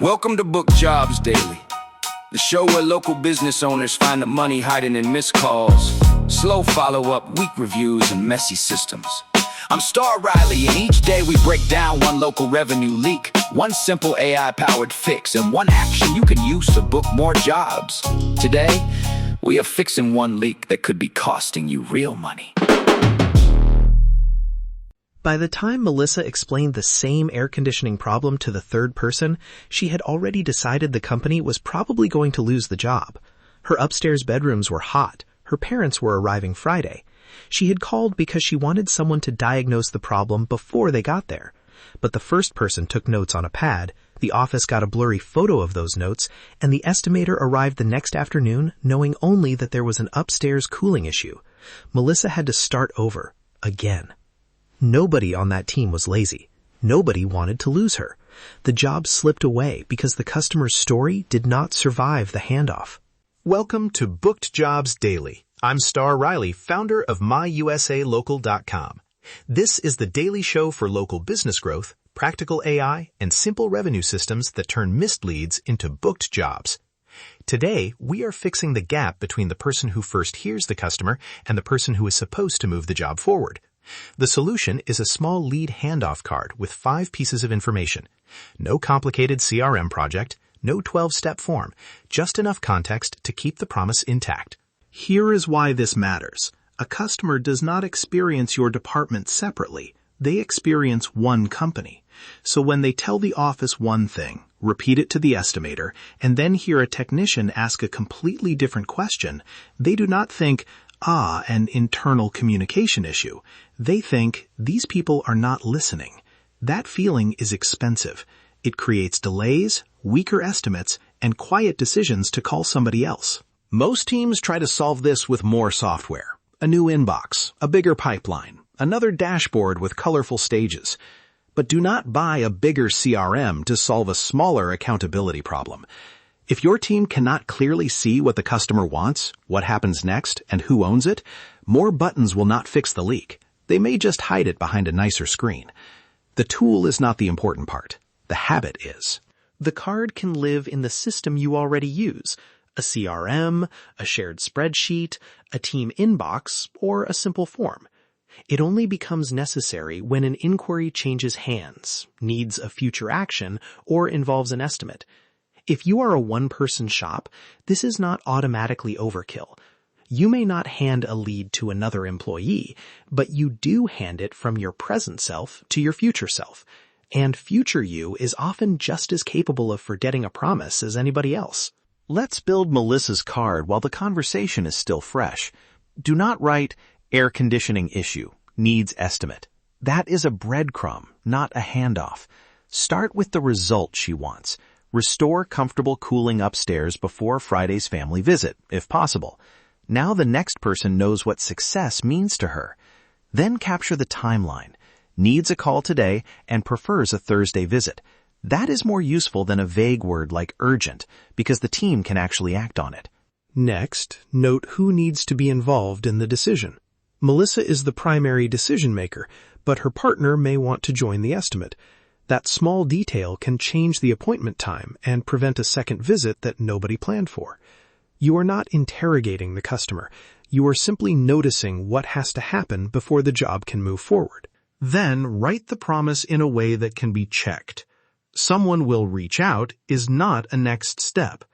Welcome to Book Jobs Daily, the show where local business owners find the money hiding in missed calls, slow follow-up, weak reviews, and messy systems. I'm Star Riley, and each day we break down one local revenue leak, one simple AI-powered fix, and one action you can use to book more jobs. Today, we are fixing one leak that could be costing you real money. By the time Melissa explained the same air conditioning problem to the third person, she had already decided the company was probably going to lose the job. Her upstairs bedrooms were hot. Her parents were arriving Friday. She had called because she wanted someone to diagnose the problem before they got there. But the first person took notes on a pad, the office got a blurry photo of those notes, and the estimator arrived the next afternoon knowing only that there was an upstairs cooling issue. Melissa had to start over, again. Nobody on that team was lazy. Nobody wanted to lose her. The job slipped away because the customer's story did not survive the handoff. Welcome to Booked Jobs Daily. I'm Star Riley, founder of MyUSALocal.com. This is the daily show for local business growth, practical AI, and simple revenue systems that turn missed leads into booked jobs. Today, we are fixing the gap between the person who first hears the customer and the person who is supposed to move the job forward. The solution is a small lead handoff card with 5 pieces of information. No complicated CRM project, no 12-step form, just enough context to keep the promise intact. Here is why this matters. A customer does not experience your department separately. They experience one company. So when they tell the office one thing, repeat it to the estimator, and then hear a technician ask a completely different question, they do not think, an internal communication issue. They think, these people are not listening. That feeling is expensive. It creates delays, weaker estimates, and quiet decisions to call somebody else. Most teams try to solve this with more software. A new inbox, a bigger pipeline, another dashboard with colorful stages. But do not buy a bigger CRM to solve a smaller accountability problem. If your team cannot clearly see what the customer wants, what happens next, and who owns it, more buttons will not fix the leak. They may just hide it behind a nicer screen. The tool is not the important part. The habit is. The card can live in the system you already use, a CRM, a shared spreadsheet, a team inbox, or a simple form. It only becomes necessary when an inquiry changes hands, needs a future action, or involves an estimate. If you are a one-person shop, this is not automatically overkill. You may not hand a lead to another employee, but you do hand it from your present self to your future self. And future you is often just as capable of forgetting a promise as anybody else. Let's build Melissa's card while the conversation is still fresh. Do not write, air conditioning issue, needs estimate. That is a breadcrumb, not a handoff. Start with the result she wants. Restore comfortable cooling upstairs before Friday's family visit, if possible. Now the next person knows what success means to her. Then capture the timeline. Needs a call today and prefers a Thursday visit. That is more useful than a vague word like urgent, because the team can actually act on it. Next, note who needs to be involved in the decision. Melissa is the primary decision maker, but her partner may want to join the estimate. That small detail can change the appointment time and prevent a second visit that nobody planned for. You are not interrogating the customer. You are simply noticing what has to happen before the job can move forward. Then write the promise in a way that can be checked. Someone will reach out is not a next step.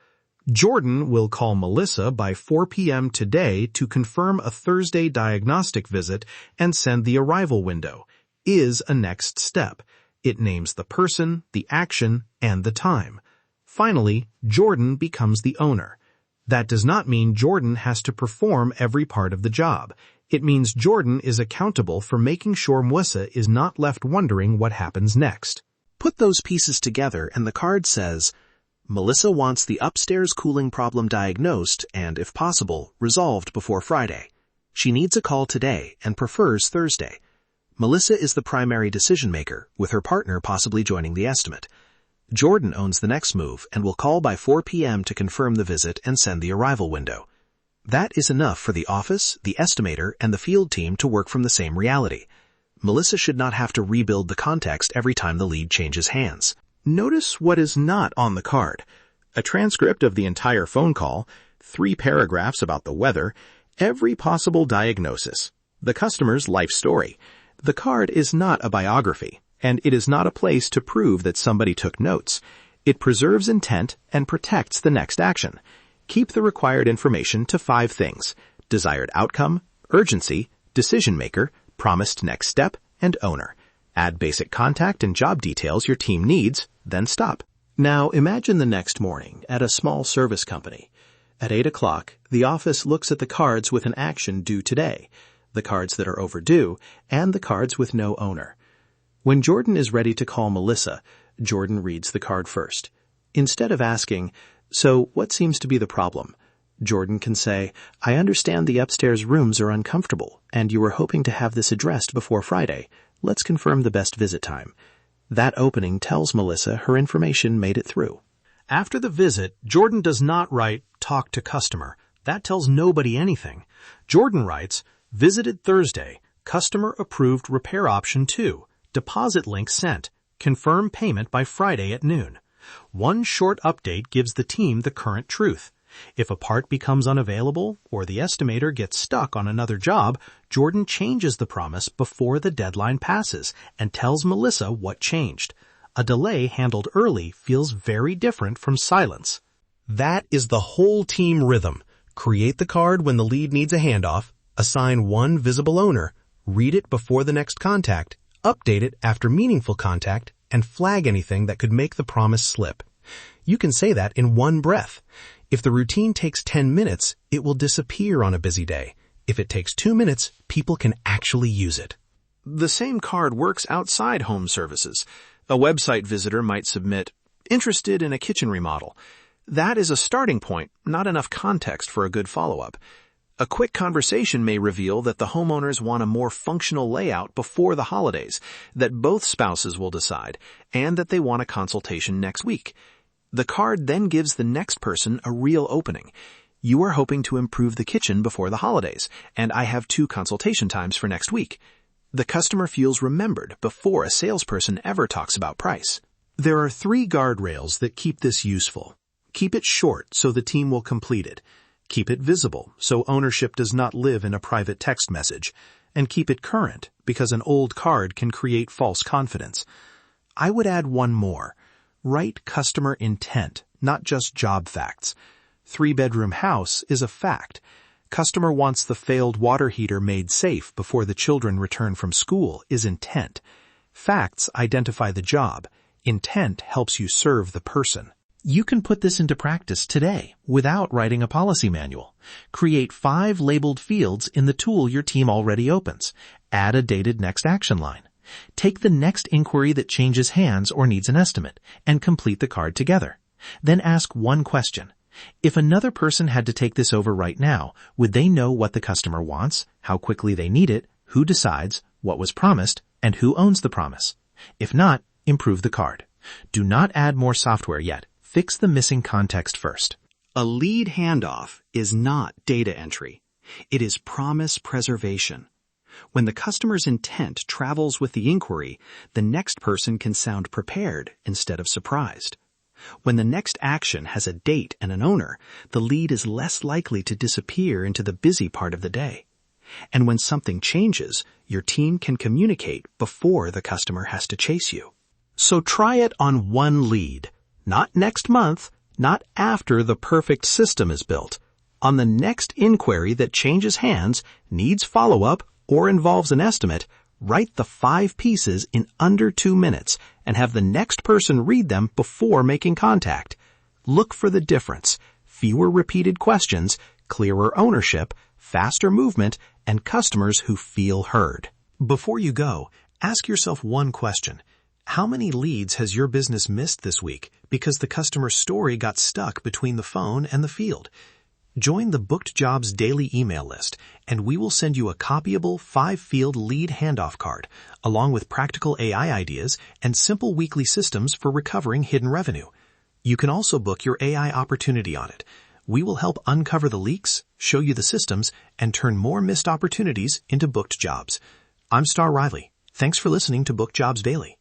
Jordan will call Melissa by 4 p.m. today to confirm a Thursday diagnostic visit and send the arrival window is a next step. It names the person, the action, and the time. Finally, Jordan becomes the owner. That does not mean Jordan has to perform every part of the job. It means Jordan is accountable for making sure Melissa is not left wondering what happens next. Put those pieces together and the card says, Melissa wants the upstairs cooling problem diagnosed and, if possible, resolved before Friday. She needs a call today and prefers Thursday. Melissa is the primary decision maker, with her partner possibly joining the estimate. Jordan owns the next move and will call by 4 p.m. to confirm the visit and send the arrival window. That is enough for the office, the estimator, and the field team to work from the same reality. Melissa should not have to rebuild the context every time the lead changes hands. Notice what is not on the card. A transcript of the entire phone call, 3 paragraphs about the weather, every possible diagnosis, the customer's life story. The card is not a biography, and it is not a place to prove that somebody took notes. It preserves intent and protects the next action. Keep the required information to 5 things: desired outcome, urgency, decision maker, promised next step, and owner. Add basic contact and job details your team needs, then stop. Now imagine the next morning at a small service company. At 8 o'clock, the office looks at the cards with an action due today, the cards that are overdue, and the cards with no owner. When Jordan is ready to call Melissa, Jordan reads the card first. Instead of asking, "So what seems to be the problem?" Jordan can say, "I understand the upstairs rooms are uncomfortable, and you were hoping to have this addressed before Friday. Let's confirm the best visit time." That opening tells Melissa her information made it through. After the visit, Jordan does not write, "Talk to customer." That tells nobody anything. Jordan writes, "Visited Thursday. Customer approved repair option 2. Deposit link sent. Confirm payment by Friday at noon." One short update gives the team the current truth. If a part becomes unavailable or the estimator gets stuck on another job, Jordan changes the promise before the deadline passes and tells Melissa what changed. A delay handled early feels very different from silence. That is the whole team rhythm. Create the card when the lead needs a handoff, assign one visible owner, read it before the next contact, update it after meaningful contact, and flag anything that could make the promise slip. You can say that in one breath. If the routine takes 10 minutes, it will disappear on a busy day. If it takes 2 minutes, people can actually use it. The same card works outside home services. A website visitor might submit, "Interested in a kitchen remodel." That is a starting point, not enough context for a good follow-up. A quick conversation may reveal that the homeowners want a more functional layout before the holidays, that both spouses will decide, and that they want a consultation next week. The card then gives the next person a real opening. "You are hoping to improve the kitchen before the holidays, and I have 2 consultation times for next week." The customer feels remembered before a salesperson ever talks about price. There are 3 guardrails that keep this useful. Keep it short so the team will complete it. Keep it visible so ownership does not live in a private text message. And keep it current because an old card can create false confidence. I would add one more. Write customer intent, not just job facts. 3-bedroom house is a fact. Customer wants the failed water heater made safe before the children return from school is intent. Facts identify the job. Intent helps you serve the person. You can put this into practice today without writing a policy manual. Create 5 labeled fields in the tool your team already opens. Add a dated next action line. Take the next inquiry that changes hands or needs an estimate and complete the card together. Then ask one question. If another person had to take this over right now, would they know what the customer wants, how quickly they need it, who decides, what was promised, and who owns the promise? If not, improve the card. Do not add more software yet. Fix the missing context first. A lead handoff is not data entry. It is promise preservation. When the customer's intent travels with the inquiry, the next person can sound prepared instead of surprised. When the next action has a date and an owner, the lead is less likely to disappear into the busy part of the day. And when something changes, your team can communicate before the customer has to chase you. So try it on one lead. Not next month, not after the perfect system is built. On the next inquiry that changes hands, needs follow-up, or involves an estimate, write the 5 pieces in under 2 minutes and have the next person read them before making contact. Look for the difference. Fewer repeated questions, clearer ownership, faster movement, and customers who feel heard. Before you go, ask yourself one question. How many leads has your business missed this week because the customer story got stuck between the phone and the field? Join the Booked Jobs daily email list, and we will send you a copyable 5-field lead handoff card, along with practical AI ideas and simple weekly systems for recovering hidden revenue. You can also book your AI opportunity on it. We will help uncover the leaks, show you the systems, and turn more missed opportunities into booked jobs. I'm Star Riley. Thanks for listening to Booked Jobs Daily.